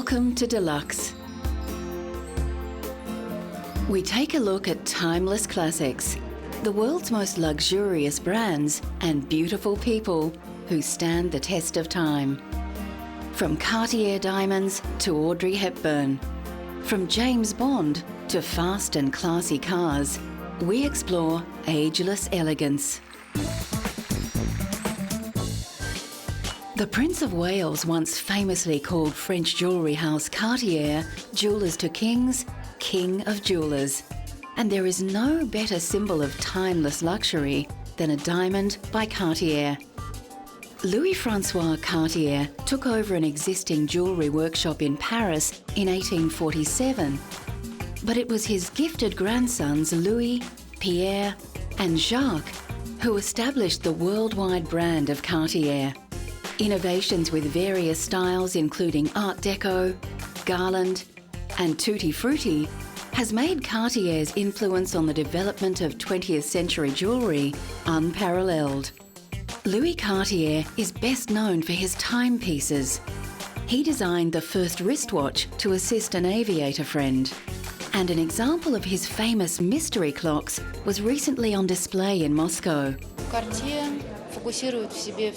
Welcome to Deluxe. We take a look at timeless classics, the world's most luxurious brands and beautiful people who stand the test of time. From Cartier diamonds to Audrey Hepburn, from James Bond to fast and classy cars, we explore ageless elegance. The Prince of Wales once famously called French jewellery house Cartier jewellers to kings, king of jewellers. And there is no better symbol of timeless luxury than a diamond by Cartier. Louis-François Cartier took over an existing jewellery workshop in Paris in 1847. But it was his gifted grandsons Louis, Pierre and Jacques who established the worldwide brand of Cartier. Innovations with various styles including Art Deco, Garland and Tutti Frutti has made Cartier's influence on the development of 20th century jewellery unparalleled. Louis Cartier is best known for his timepieces. He designed the first wristwatch to assist an aviator friend. And an example of his famous mystery clocks was recently on display in Moscow.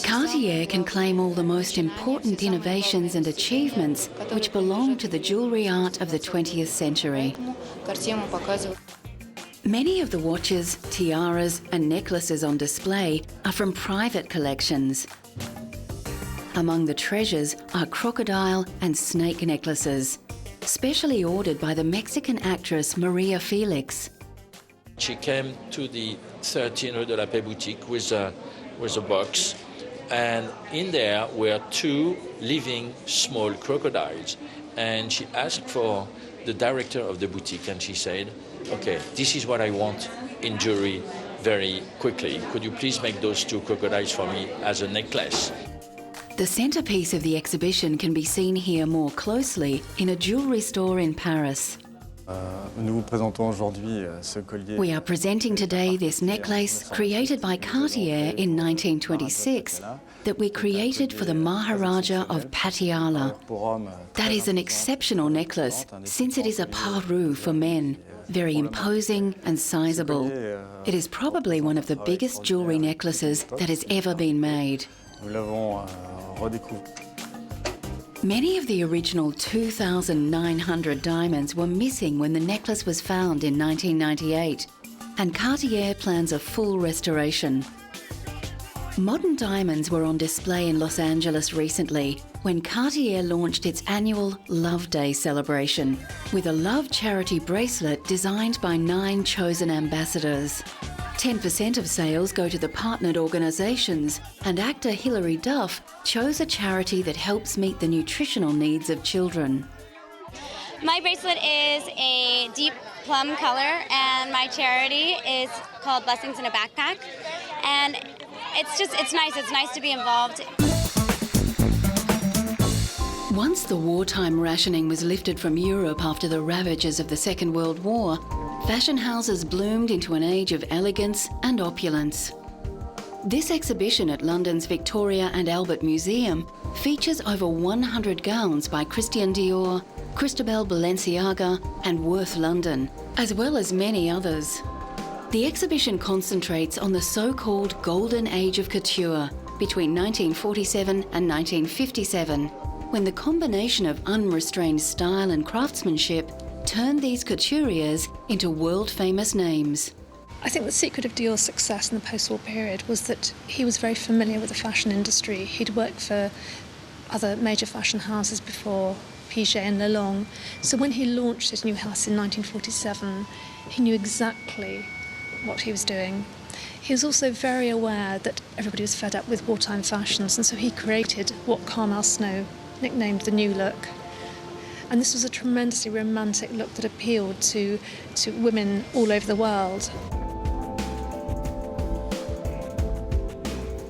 Cartier can claim all the most important innovations and achievements which belong to the jewellery art of the 20th century. Many of the watches, tiaras and necklaces on display are from private collections. Among the treasures are crocodile and snake necklaces, specially ordered by the Mexican actress Maria Felix. She came to the 13 Rue de la Paix boutique with a box, and in there were two living small crocodiles. And she asked for the director of the boutique, and she said, "Okay, this is what I want in jewelry very quickly. Could you please make those two crocodiles for me as a necklace?" The centrepiece of the exhibition can be seen here more closely in a jewellery store in Paris. We are presenting today this necklace created by Cartier in 1926 that we created for the Maharaja of Patiala. That is an exceptional necklace since it is a parure for men, very imposing and sizable. It is probably one of the biggest jewellery necklaces that has ever been made. Many of the original 2,900 diamonds were missing when the necklace was found in 1998, and Cartier plans a full restoration. Modern diamonds were on display in Los Angeles recently when Cartier launched its annual Love Day celebration with a love charity bracelet designed by 9 chosen ambassadors. 10% of sales go to the partnered organisations, and actor Hilary Duff chose a charity that helps meet the nutritional needs of children. My bracelet is a deep plum color, and my charity is called Blessings in a Backpack. And it's nice to be involved. Once the wartime rationing was lifted from Europe after the ravages of the Second World War, fashion houses bloomed into an age of elegance and opulence. This exhibition at London's Victoria and Albert Museum features over 100 gowns by Christian Dior, Christobel Balenciaga and Worth London, as well as many others. The exhibition concentrates on the so-called Golden Age of Couture between 1947 and 1957, when the combination of unrestrained style and craftsmanship turned these couturiers into world-famous names. I think the secret of Dior's success in the post-war period was that he was very familiar with the fashion industry. He'd worked for other major fashion houses before, Piaget and Lelong. So when he launched his new house in 1947, he knew exactly what he was doing. He was also very aware that everybody was fed up with wartime fashions, and so he created what Carmel Snow nicknamed the New Look. And this was a tremendously romantic look that appealed to women all over the world.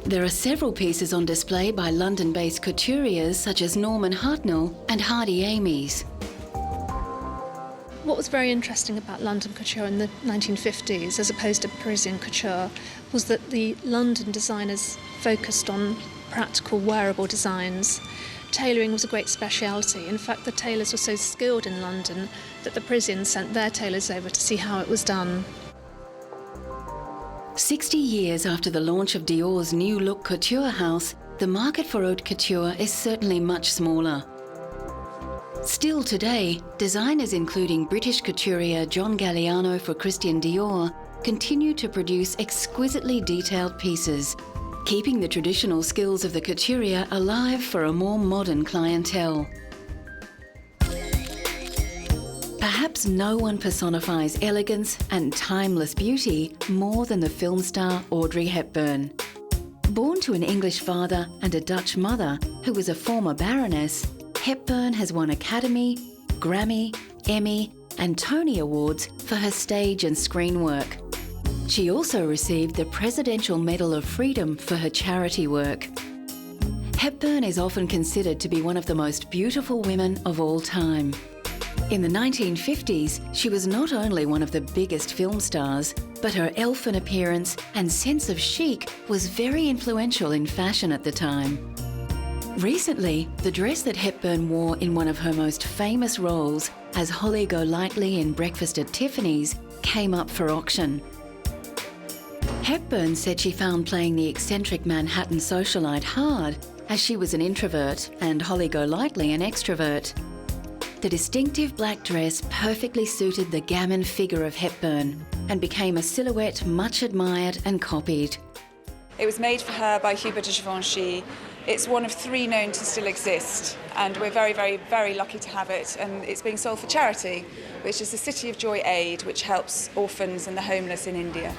There are several pieces on display by London-based couturiers such as Norman Hartnell and Hardy Amies. What was very interesting about London couture in the 1950s, as opposed to Parisian couture, was that the London designers focused on practical, wearable designs. tailoring was a great speciality. In fact, the tailors were so skilled in London that the Parisians sent their tailors over to see how it was done. 60 years after the launch of Dior's new look couture house, the market for haute couture is certainly much smaller. Still today, designers including British couturier John Galliano for Christian Dior continue to produce exquisitely detailed pieces, keeping the traditional skills of the couturier alive for a more modern clientele. Perhaps no one personifies elegance and timeless beauty more than the film star Audrey Hepburn. Born to an English father and a Dutch mother who was a former baroness, Hepburn has won Academy, Grammy, Emmy and Tony Awards for her stage and screen work. She also received the Presidential Medal of Freedom for her charity work. Hepburn is often considered to be one of the most beautiful women of all time. In the 1950s, she was not only one of the biggest film stars, but her elfin appearance and sense of chic was very influential in fashion at the time. Recently, the dress that Hepburn wore in one of her most famous roles as Holly Golightly in Breakfast at Tiffany's came up for auction. Hepburn said she found playing the eccentric Manhattan socialite hard, as she was an introvert and Holly Golightly an extrovert. The distinctive black dress perfectly suited the gamin figure of Hepburn and became a silhouette much admired and copied. It was made for her by Hubert de Givenchy. It's one of 3 known to still exist, and we're very, very, very lucky to have it. And it's being sold for charity, which is the City of Joy Aid, which helps orphans and the homeless in India.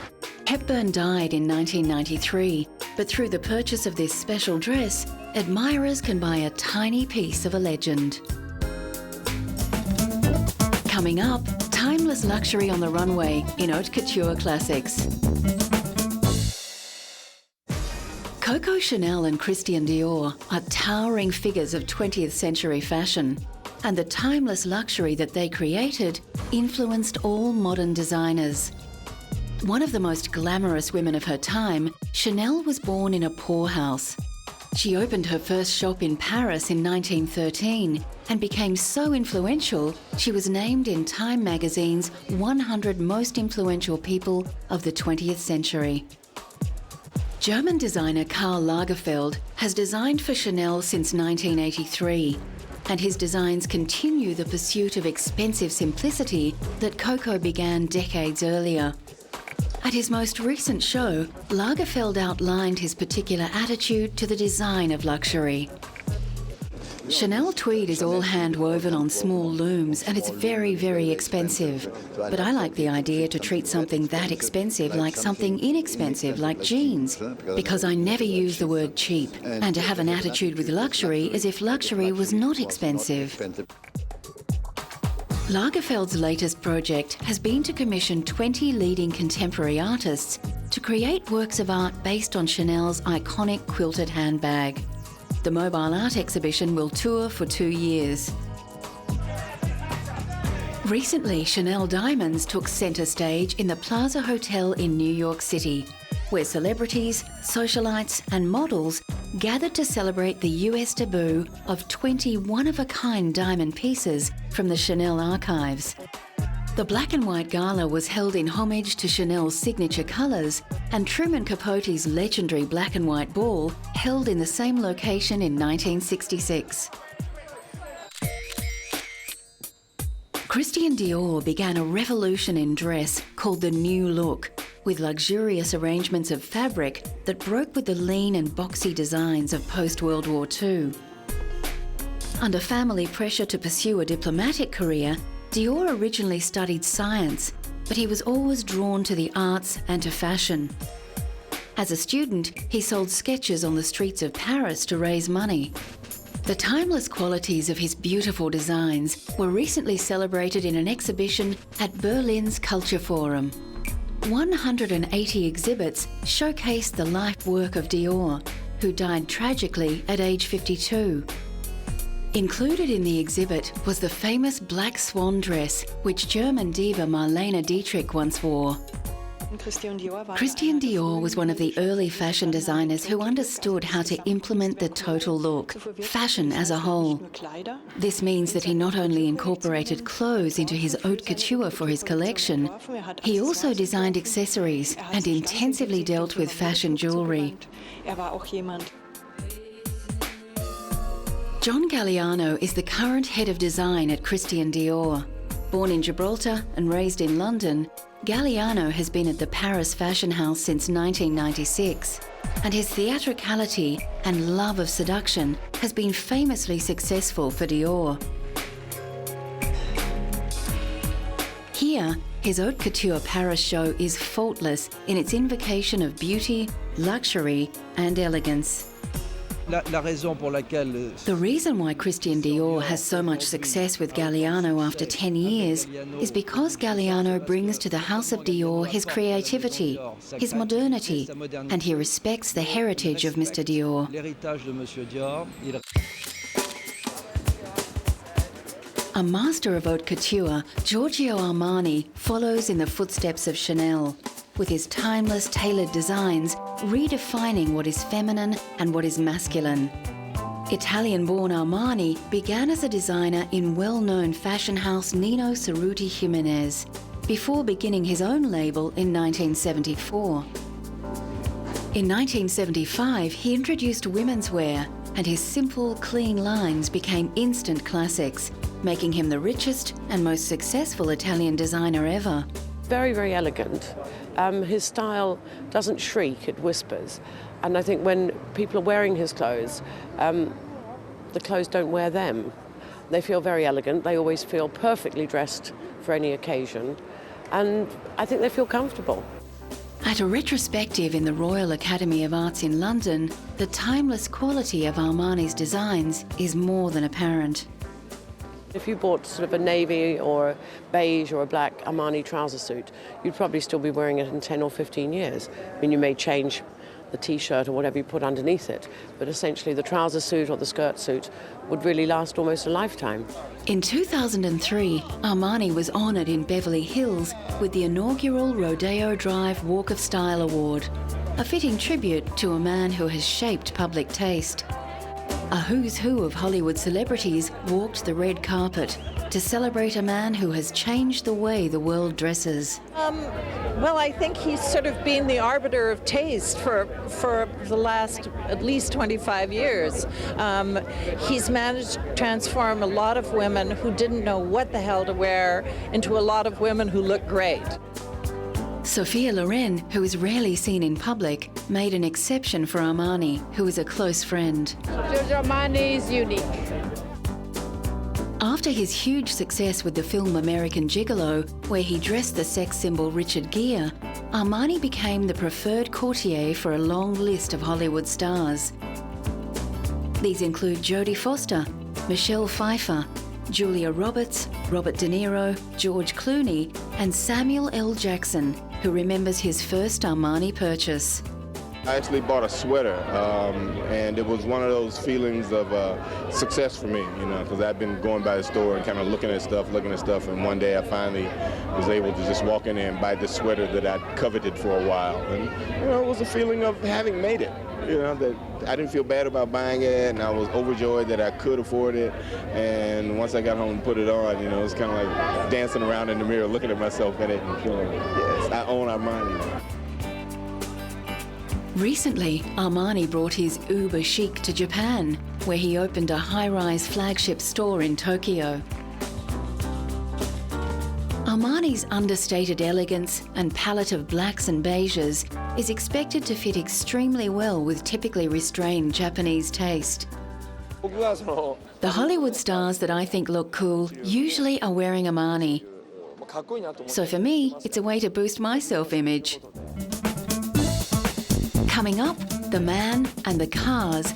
Hepburn died in 1993, but through the purchase of this special dress, admirers can buy a tiny piece of a legend. Coming up, timeless luxury on the runway in haute couture classics. Coco Chanel and Christian Dior are towering figures of 20th century fashion, and the timeless luxury that they created influenced all modern designers. One of the most glamorous women of her time, Chanel was born in a poorhouse. She opened her first shop in Paris in 1913 and became so influential, she was named in Time magazine's 100 most influential people of the 20th century. German designer Karl Lagerfeld has designed for Chanel since 1983, and his designs continue the pursuit of expensive simplicity that Coco began decades earlier. At his most recent show, Lagerfeld outlined his particular attitude to the design of luxury. Chanel tweed is all hand-woven on small looms and it's very, very expensive. But I like the idea to treat something that expensive like something inexpensive, like jeans, because I never use the word cheap, and to have an attitude with luxury as if luxury was not expensive. Lagerfeld's latest project has been to commission 20 leading contemporary artists to create works of art based on Chanel's iconic quilted handbag. The mobile art exhibition will tour for 2 years. Recently, Chanel Diamonds took centre stage in the Plaza Hotel in New York City, where celebrities, socialites and models gathered to celebrate the US debut of 20 one-of-a-kind diamond pieces from the Chanel archives. The black and white gala was held in homage to Chanel's signature colours, and Truman Capote's legendary black and white ball held in the same location in 1966. Christian Dior began a revolution in dress called the New Look, with luxurious arrangements of fabric that broke with the lean and boxy designs of post-World War II. Under family pressure to pursue a diplomatic career, Dior originally studied science, but he was always drawn to the arts and to fashion. As a student, he sold sketches on the streets of Paris to raise money. The timeless qualities of his beautiful designs were recently celebrated in an exhibition at Berlin's Culture Forum. 180 exhibits showcased the life work of Dior, who died tragically at age 52. Included in the exhibit was the famous black swan dress which German diva Marlene Dietrich once wore. Christian Dior was one of the early fashion designers who understood how to implement the total look, fashion as a whole. This means that he not only incorporated clothes into his haute couture for his collection, he also designed accessories and intensively dealt with fashion jewellery. John Galliano is the current head of design at Christian Dior. Born in Gibraltar and raised in London, Galliano has been at the Paris fashion house since 1996, and his theatricality and love of seduction has been famously successful for Dior. Here, his haute couture Paris show is faultless in its invocation of beauty, luxury and elegance. The reason why Christian Dior has so much success with Galliano after 10 years is because Galliano brings to the House of Dior his creativity, his modernity, and he respects the heritage of Mr. Dior. A master of haute couture, Giorgio Armani follows in the footsteps of Chanel, with his timeless tailored designs redefining what is feminine and what is masculine. Italian-born Armani began as a designer in well-known fashion house Nino Cerruti Jimenez, before beginning his own label in 1974. In 1975, he introduced women's wear, and his simple, clean lines became instant classics, making him the richest and most successful Italian designer ever. Very, very elegant. His style doesn't shriek, it whispers. And I think when people are wearing his clothes, the clothes don't wear them. They feel very elegant, they always feel perfectly dressed for any occasion, and I think they feel comfortable. At a retrospective in the Royal Academy of Arts in London, the timeless quality of Armani's designs is more than apparent. If you bought sort of a navy or a beige or a black Armani trouser suit, you'd probably still be wearing it in 10 or 15 years. I mean, you may change the t-shirt or whatever you put underneath it, but essentially the trouser suit or the skirt suit would really last almost a lifetime. In 2003, Armani was honoured in Beverly Hills with the inaugural Rodeo Drive Walk of Style Award, a fitting tribute to a man who has shaped public taste. A who's who of Hollywood celebrities walked the red carpet to celebrate a man who has changed the way the world dresses. Well, I think he's sort of been the arbiter of taste for the last at least 25 years. He's managed to transform a lot of women who didn't know what the hell to wear into a lot of women who look great. Sophia Loren, who is rarely seen in public, made an exception for Armani, who is a close friend. Giorgio Armani is unique. After his huge success with the film American Gigolo, where he dressed the sex symbol Richard Gere, Armani became the preferred courtier for a long list of Hollywood stars. These include Jodie Foster, Michelle Pfeiffer, Julia Roberts, Robert De Niro, George Clooney, and Samuel L. Jackson, who remembers his first Armani purchase. I actually bought a sweater, and it was one of those feelings of success for me, you know, because I've been going by the store and kind of looking at stuff, and one day I finally was able to just walk in there and buy this sweater that I'd coveted for a while. And, you know, it was a feeling of having made it, you know, that I didn't feel bad about buying it, and I was overjoyed that I could afford it. And once I got home and put it on, you know, it was kind of like dancing around in the mirror, looking at myself in it and feeling, yes, I own Armani. Recently, Armani brought his uber chic to Japan, where he opened a high-rise flagship store in Tokyo. Armani's understated elegance and palette of blacks and beiges is expected to fit extremely well with typically restrained Japanese taste. The Hollywood stars that I think look cool usually are wearing Armani. So for me, it's a way to boost my self-image. Coming up, the man and the cars